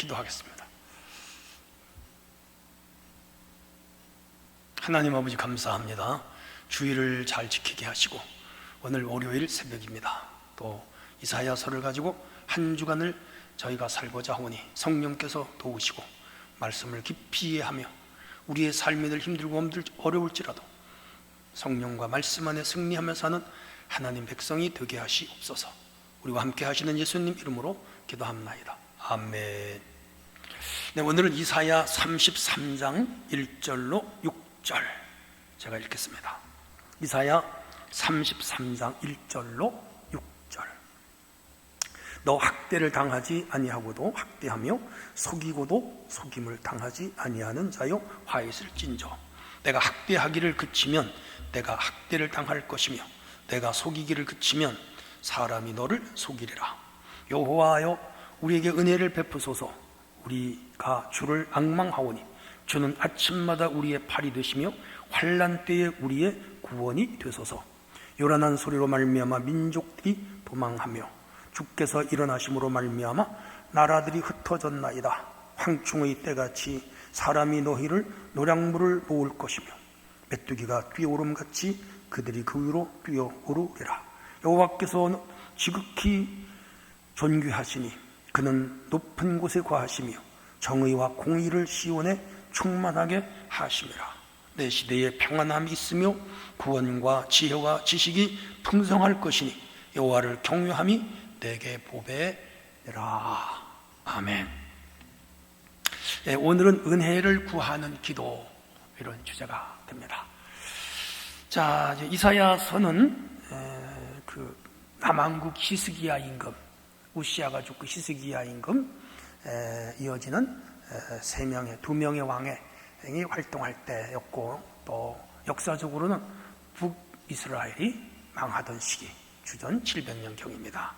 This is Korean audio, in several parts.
기도하겠습니다. 하나님 아버지 감사합니다. 주의를 잘 지키게 하시고 오늘 월요일 새벽입니다. 또 이사야서를 가지고 한 주간을 저희가 살고자 하오니 성령께서 도우시고 말씀을 깊이 이해하며 우리의 삶이 늘 힘들고 어려울지라도 성령과 말씀 안에 승리하며 사는 하나님 백성이 되게 하시옵소서. 우리와 함께 하시는 예수님 이름으로 기도합나이다. 아멘. 네, 오늘은 이사야 33장 1절로 6절 제가 읽겠습니다. 이사야 33장 1절로 6절. 너 학대를 당하지 아니하고도 학대하며 속이고도 속임을 당하지 아니하는 자여 화 있을진저. 내가 학대하기를 그치면 내가 학대를 당할 것이며 내가 속이기를 그치면 사람이 너를 속이리라. 여호와여 우리에게 은혜를 베푸소서. 우리가 주를 앙망하오니 주는 아침마다 우리의 팔이 되시며 환난 때에 우리의 구원이 되소서. 요란한 소리로 말미암아 민족들이 도망하며 주께서 일어나심으로 말미암아 나라들이 흩어졌나이다. 황충의 때같이 사람이 너희를 노량물을 모을 것이며 메뚜기가 뛰어오름같이 그들이 그 위로 뛰어오르리라. 여호와께서 지극히 존귀하시니 그는 높은 곳에 거하시며 정의와 공의를 시온에 충만하게 하심이라. 내 시대에 평안함이 있으며 구원과 지혜와 지식이 풍성할 것이니 여호와를 경외함이 내게 보배라. 아멘. 네, 오늘은 은혜를 구하는 기도, 이런 주제가 됩니다. 자, 이사야서는 그 남한국 히스기야 임금, 우시아가 죽고 히스기야 임금 이어지는 두 명의 왕이 활동할 때였고, 또 역사적으로는 북이스라엘이 망하던 시기, 주전 700년경입니다.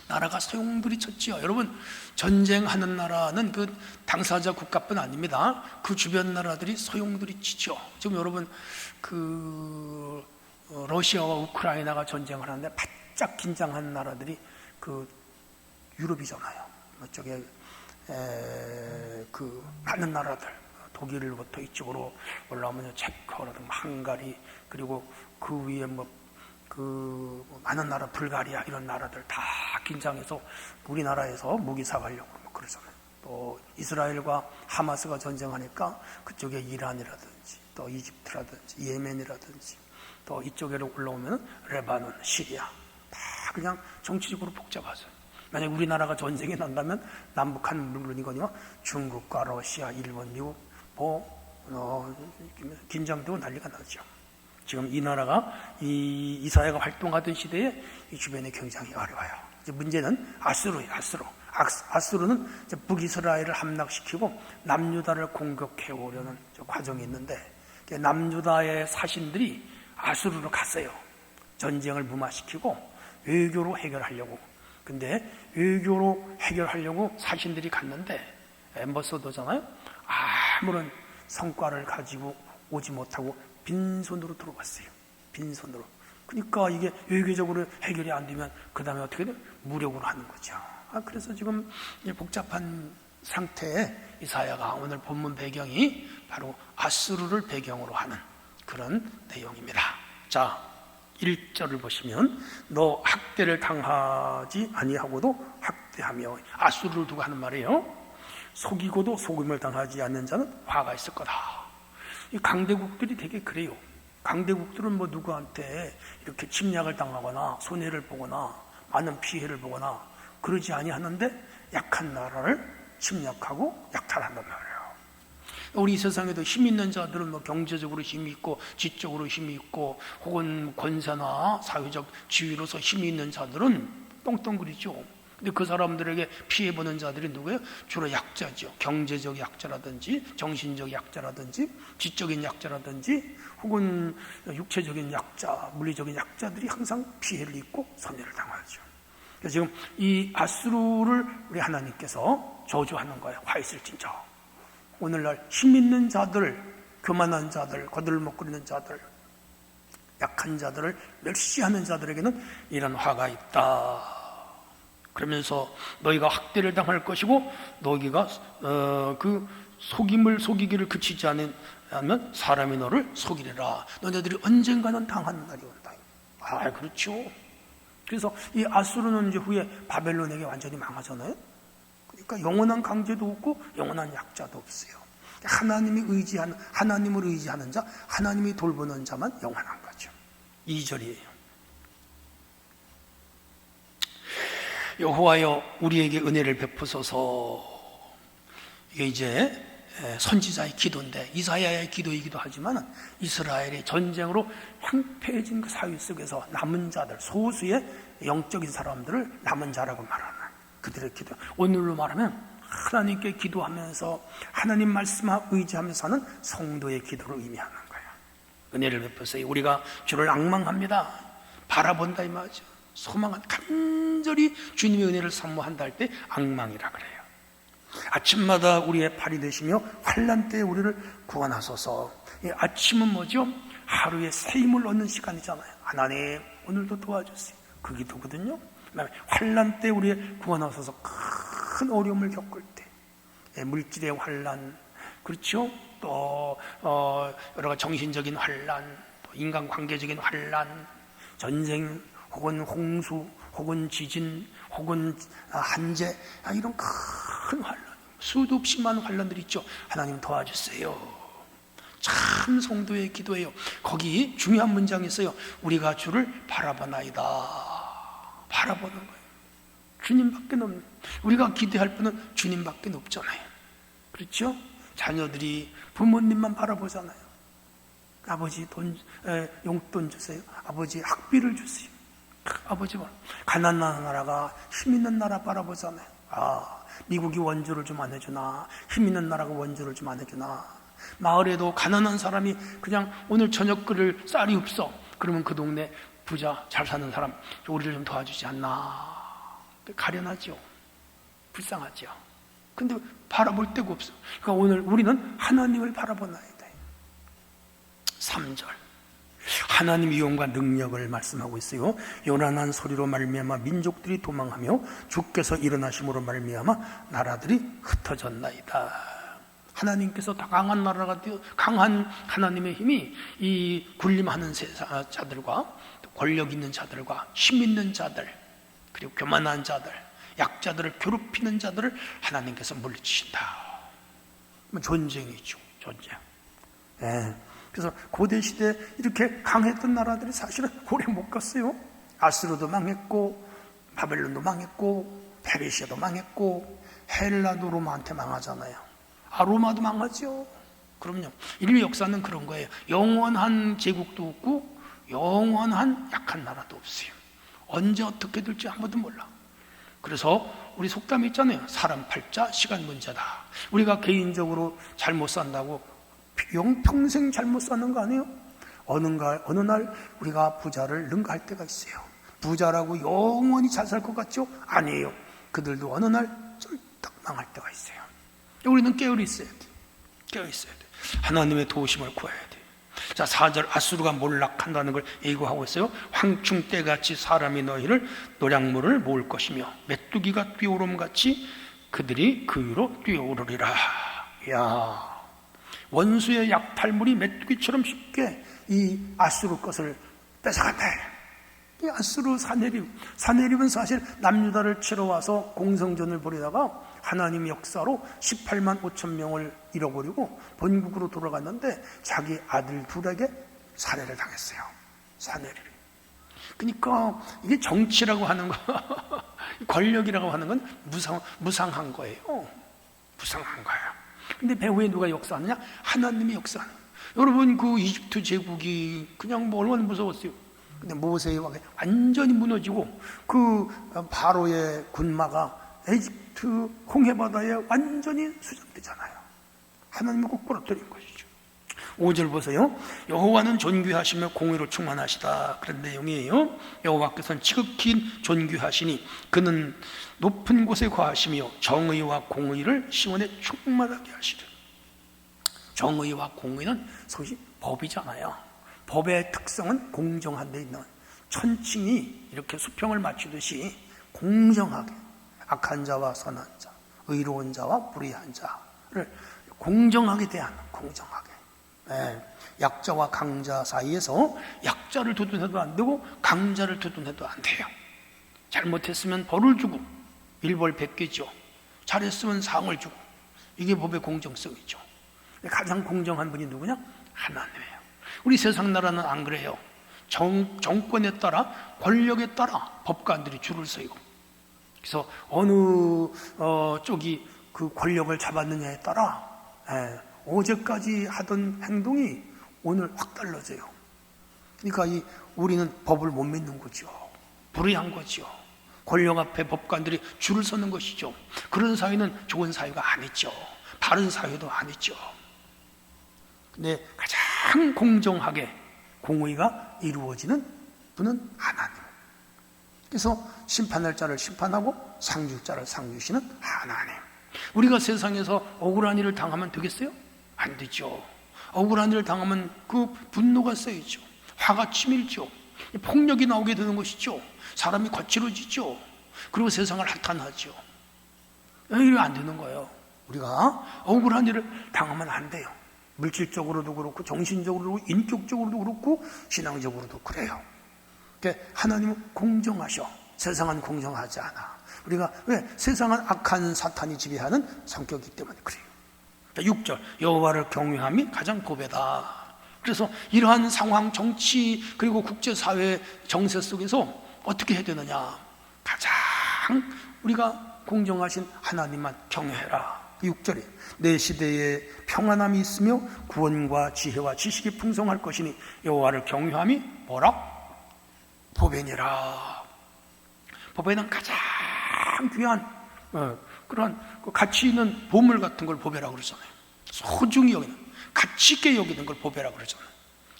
나라가 소용돌이 쳤지요. 여러분, 전쟁하는 나라는 그 당사자 국가뿐 아닙니다. 그 주변 나라들이 소용돌이 치죠. 지금 여러분 그 러시아와 우크라이나가 전쟁을 하는데 바짝 긴장한 나라들이 그 유럽이잖아요. 이쪽에 그 많은 나라들, 독일부터 이쪽으로 올라오면 체코라든가 헝가리, 그리고 그 위에 많은 나라, 불가리아, 이런 나라들 다 긴장해서 우리나라에서 무기 사가려고 그러잖아요. 또 이스라엘과 하마스가 전쟁하니까 그쪽에 이란이라든지 또 이집트라든지 예멘이라든지 또 이쪽으로 올라오면 레바논, 시리아, 다 그냥 정치적으로 복잡하죠. 만약 우리나라가 전쟁이 난다면 남북한 물론이거니와 중국과 러시아, 일본, 미국 긴장되고 난리가 나죠. 지금 이 나라가 이사야가 활동하던 시대에 이 주변에 굉장히 어려워요. 이제 문제는 아수르예요. 아수르는 이제 북이스라엘을 함락시키고 남유다를 공격해 오려는 과정이 있는데, 남유다의 사신들이 아수르로 갔어요. 전쟁을 무마시키고 외교로 해결하려고. 근데 외교로 해결하려고 사신들이 갔는데 엠버서더잖아요. 아무런 성과를 가지고 오지 못하고 빈손으로 들어왔어요. 빈손으로. 그러니까 이게 외교적으로 해결이 안 되면 그 다음에 어떻게 돼? 무력으로 하는 거죠. 그래서 지금 복잡한 상태에 이사야가 오늘 본문 배경이 바로 아수르를 배경으로 하는 그런 내용입니다. 자, 1절을 보시면 너 학대를 당하지 아니하고도 학대하며, 아수르를 두고 하는 말이에요. 속이고도 속임을 당하지 않는 자는 화가 있을 거다. 이 강대국들이 되게 그래요. 강대국들은 누구한테 이렇게 침략을 당하거나 손해를 보거나 많은 피해를 보거나 그러지 아니하는데 약한 나라를 침략하고 약탈한단 말이에요. 우리 이 세상에도 힘 있는 자들은 경제적으로 힘이 있고 지적으로 힘이 있고 혹은 권세나 사회적 지위로서 힘이 있는 자들은 떵떵거리죠. 근데 그 사람들에게 피해보는 자들이 누구예요? 주로 약자죠. 경제적 약자라든지 정신적 약자라든지 지적인 약자라든지 혹은 육체적인 약자, 물리적인 약자들이 항상 피해를 입고 손해를 당하죠. 그래서 지금 이 아수르를 우리 하나님께서 저주하는 거예요. 화 있을진저. 오늘날 힘 있는 자들, 교만한 자들, 거들먹거리는 자들, 약한 자들을 멸시하는 자들에게는 이런 화가 있다. 그러면서 너희가 학대를 당할 것이고 너희가 그 속임을 속이기를 그치지 않으면 사람이 너를 속이리라. 너희들이 언젠가는 당하는 날이 온다. 아, 그렇죠. 그래서 이 아수르는 이제 후에 바벨론에게 완전히 망하잖아요. 그러니까 영원한 강제도 없고 영원한 약자도 없어요. 하나님을 의지하는 자, 하나님이 돌보는 자만 영원한 거죠. 2절이에요. 여호와여 우리에게 은혜를 베푸소서. 이게 이제 선지자의 기도인데 이사야의 기도이기도 하지만 이스라엘이 전쟁으로 황폐해진 그 사회 속에서 남은 자들, 소수의 영적인 사람들을 남은 자라고 말하는 그들의 기도. 오늘로 말하면 하나님께 기도하면서 하나님 말씀을 의지하면서 하는 성도의 기도를 의미하는 거예요. 은혜를 베푸세요. 우리가 주를 앙망합니다. 바라본다 이 말이죠. 소망한 간절히 주님의 은혜를 사모한다 할 때 앙망이라 그래요. 아침마다 우리의 팔이 되시며 환난 때에 우리를 구원하소서. 아침은 뭐죠? 하루에 새 힘을 얻는 시간이잖아요. 하나님 오늘도 도와주세요. 그 기도거든요. 그다음에 환난 때 우리의 구원하소서. 큰 어려움을 겪을 때 물질의 환난, 그렇죠? 또 여러 가지 정신적인 환난, 또 인간관계적인 환난, 전쟁 혹은 홍수 혹은 지진 혹은 한재, 이런 큰 환난, 수도 없이 많은 환난들이 있죠. 하나님 도와주세요. 참 성도의 기도예요. 거기 중요한 문장이 있어요. 우리가 주를 바라보나이다. 바라보는 거예요. 주님밖에 없는, 우리가 기대할 분은 주님밖에 없잖아요. 그렇죠? 자녀들이 부모님만 바라보잖아요. 아버지 용돈 주세요. 아버지 학비를 주세요. 아버지 가난한 나라가 힘 있는 나라 바라보잖아요. 미국이 원조를 좀 안 해주나, 힘 있는 나라가 원조를 좀 안 해주나. 마을에도 가난한 사람이 그냥 오늘 저녁 끓일 쌀이 없어. 그러면 그 동네 부자 잘 사는 사람 우리를 좀 도와주지 않나. 가련하죠. 불쌍하죠. 근데 바라볼 데가 없어. 그러니까 오늘 우리는 하나님을 바라보나야 돼. 3절. 하나님 위엄과 능력을 말씀하고 있어요. 요란한 소리로 말미암아 민족들이 도망하며 주께서 일어나심으로 말미암아 나라들이 흩어졌나이다. 하나님께서 다 강한 나라가 되어 강한 하나님의 힘이 이 군림하는 자들과 권력 있는 자들과 힘 있는 자들 그리고 교만한 자들, 약자들을 괴롭히는 자들을 하나님께서 물리치신다. 전쟁이죠, 전쟁. 그래서 고대 시대에 이렇게 강했던 나라들이 사실은 오래 못 갔어요. 아수르도 망했고, 바벨론도 망했고, 페르시아도 망했고, 헬라도 로마한테 망하잖아요. 로마도 망하죠. 그럼요. 인류 역사는 그런 거예요. 영원한 제국도 없고, 영원한 약한 나라도 없어요. 언제 어떻게 될지 아무도 몰라. 그래서 우리 속담이 있잖아요. 사람 팔자 시간 문제다. 우리가 개인적으로 잘못 산다고 평생 잘못 사는 거 아니에요? 어느 날 우리가 부자를 능가할 때가 있어요. 부자라고 영원히 잘 살 것 같죠? 아니에요. 그들도 어느 날 쫄딱 망할 때가 있어요. 우리는 깨어 있어야 돼. 깨어 있어야 돼. 하나님의 도우심을 구해야 돼. 자, 4절 아수르가 몰락한다는 걸 예고하고 있어요. 황충 때같이 사람이 너희를 노량물을 모을 것이며 메뚜기가 뛰어오름같이 그들이 그 위로 뛰어오르리라. 야, 원수의 약탈물이 메뚜기처럼 쉽게 이 아수르 것을 뺏어간다. 이 아수르 사내립은 사실 남유다를 치러 와서 공성전을 벌이다가 하나님 역사로 18만 5천 명을 잃어버리고 본국으로 돌아갔는데 자기 아들 둘에게 살해를 당했어요. 사내립이. 그러니까 이게 정치라고 하는 거, 권력이라고 하는 건 무상한 거예요. 무상한 거예요. 근데 배후에 누가 역사하느냐? 하나님이 역사하는 거예요. 여러분, 그 이집트 제국이 그냥 뭐 얼마나 무서웠어요. 근데 모세의 왕이 완전히 무너지고 그 바로의 군마가 이집트 홍해바다에 완전히 수장되잖아요. 하나님이 꼭 부러뜨린 것이죠. 5절 보세요. 여호와는 존귀하시며 공의로 충만하시다. 그런 내용이에요. 여호와께서는 지극히 존귀하시니 그는 높은 곳에 거하시며 정의와 공의를 시온에 충만하게 하시리. 정의와 공의는 소위 법이잖아요. 법의 특성은 공정한 데 있는 천칭이 이렇게 수평을 맞추듯이 공정하게 악한 자와 선한 자, 의로운 자와 불의한 자를 공정하게 대하는, 공정하게. 약자와 강자 사이에서 약자를 두둔해도 안 되고 강자를 두둔해도 안 돼요. 잘못했으면 벌을 주고 일벌 백계죠. 잘했으면 상을 주고. 이게 법의 공정성이죠. 가장 공정한 분이 누구냐? 하나님이에요. 우리 세상 나라는 안 그래요. 정권에 따라, 권력에 따라 법관들이 줄을 서요. 그래서 어느 쪽이 그 권력을 잡았느냐에 따라 어제까지 하던 행동이 오늘 확 달라져요. 그러니까 우리는 법을 못 믿는 거죠. 불의한 거죠. 권력 앞에 법관들이 줄을 서는 것이죠. 그런 사회는 좋은 사회가 아니죠. 바른 사회도 아니죠. 근데 가장 공정하게 공의가 이루어지는 분은 하나님. 그래서 심판할 자를 심판하고 상줄 자를 상주시는 하나님. 우리가 세상에서 억울한 일을 당하면 되겠어요? 안 되죠. 억울한 일을 당하면 그 분노가 쌓이죠. 화가 치밀죠. 폭력이 나오게 되는 것이죠. 사람이 거칠어지죠. 그리고 세상을 한탄하죠. 이러면 안 되는 거예요. 우리가 억울한 일을 당하면 안 돼요. 물질적으로도 그렇고 정신적으로도 그렇고 인격적으로도 그렇고 신앙적으로도 그래요. 그러니까 하나님은 공정하셔. 세상은 공정하지 않아. 우리가 왜? 세상은 악한 사탄이 지배하는 성격이기 때문에 그래요. 6절 여호와를 경외함이 가장 보배다. 그래서 이러한 상황, 정치 그리고 국제사회 정세 속에서 어떻게 해야 되느냐? 가장 우리가 공정하신 하나님만 경외해라. 6절에 내 시대에 평안함이 있으며 구원과 지혜와 지식이 풍성할 것이니 여호와를 경외함이 뭐라? 보배니라. 보배는 가장 귀한 그런 가치 있는 보물 같은 걸 보배라고 그러잖아요. 소중히 여기는, 가치 있게 여기는 걸 보배라고 그러잖아요.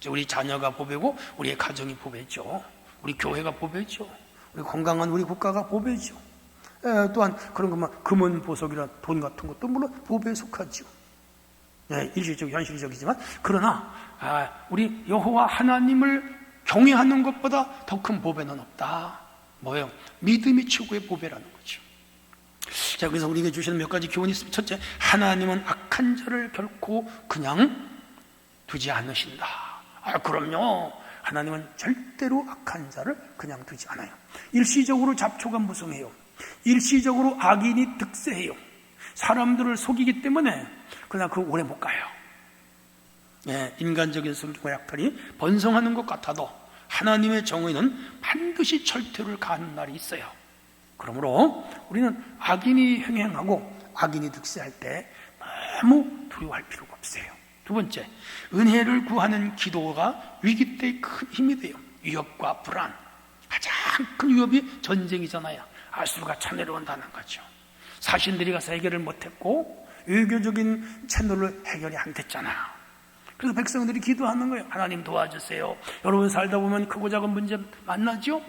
우리 자녀가 보배고 우리의 가정이 보배죠. 우리 교회가 보배죠. 우리 건강한 우리 국가가 보배죠. 또한 그런 것만 금은 보석이나 돈 같은 것도 물론 보배에 속하죠. 일시적 현실적이지만 그러나 우리 여호와 하나님을 경외하는 것보다 더 큰 보배는 없다. 뭐예요? 믿음이 최고의 보배라는 거죠. 자, 그래서 우리에게 주시는 몇 가지 교훈이 있습니다. 첫째, 하나님은 악한 자를 결코 그냥 두지 않으신다. 그럼요. 하나님은 절대로 악한 자를 그냥 두지 않아요. 일시적으로 잡초가 무성해요. 일시적으로 악인이 득세해요. 사람들을 속이기 때문에 그냥 그 오래 못 가요. 인간적인 성격과 약탈이 번성하는 것 같아도 하나님의 정의는 반드시 절대를 가하는 날이 있어요. 그러므로 우리는 악인이 행행하고 악인이 득세할 때 너무 두려워할 필요가 없어요. 두 번째, 은혜를 구하는 기도가 위기 때 큰 힘이 돼요. 위협과 불안, 가장 큰 위협이 전쟁이잖아요. 아수르가 쳐내려온다는 거죠. 사신들이 가서 해결을 못했고 외교적인 채널로 해결이 안 됐잖아요. 그래서 백성들이 기도하는 거예요. 하나님 도와주세요. 여러분 살다 보면 크고 작은 문제 만나죠?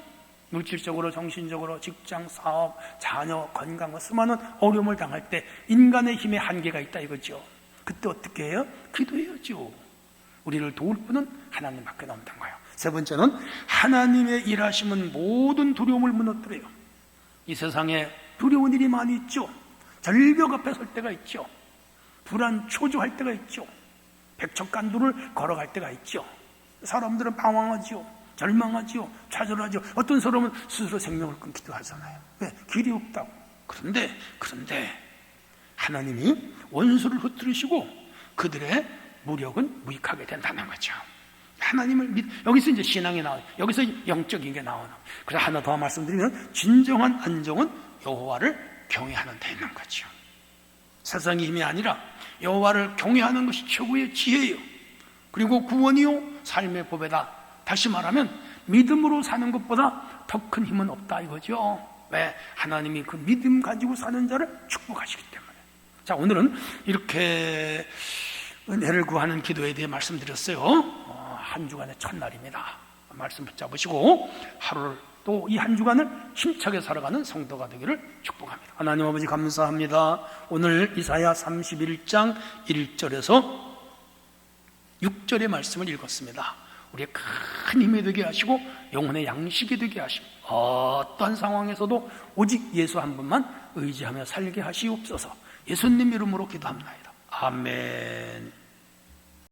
물질적으로, 정신적으로, 직장, 사업, 자녀, 건강, 수많은 어려움을 당할 때 인간의 힘에 한계가 있다 이거죠. 그때 어떻게 해요? 기도해야죠. 우리를 도울 분은 하나님밖에 없는 거예요. 세 번째는 하나님의 일하심은 모든 두려움을 무너뜨려요. 이 세상에 두려운 일이 많이 있죠. 절벽 앞에 설 때가 있죠. 불안, 초조할 때가 있죠. 백척간두를 걸어갈 때가 있죠. 사람들은 방황하죠. 절망하죠. 좌절하죠. 어떤 사람은 스스로 생명을 끊기도 하잖아요. 왜? 길이 없다고. 그런데 하나님이 원수를 흩뜨리시고 그들의 무력은 무익하게 된다는 거죠. 하나님을 여기서 이제 신앙이 나와요. 여기서 영적인 게 나오는. 그래서 하나 더 말씀드리면 진정한 안정은 여호와를 경외하는 데 있는 거죠. 세상의 힘이 아니라 여호와를 경외하는 것이 최고의 지혜예요. 그리고 구원이요 삶의 보배다. 다시 말하면 믿음으로 사는 것보다 더 큰 힘은 없다 이거죠. 왜? 하나님이 그 믿음 가지고 사는 자를 축복하시기 때문에. 자, 오늘은 이렇게 은혜를 구하는 기도에 대해 말씀드렸어요. 한 주간의 첫날입니다. 말씀 붙잡으시고 하루를 또 이 한 주간을 힘차게 살아가는 성도가 되기를 축복합니다. 하나님 아버지 감사합니다. 오늘 이사야 31장 1절에서 6절의 말씀을 읽었습니다. 우리의 큰 힘이 되게 하시고 영혼의 양식이 되게 하시고 어떤 상황에서도 오직 예수 한 분만 의지하며 살게 하시옵소서. 예수님 이름으로 기도합니다. 아멘.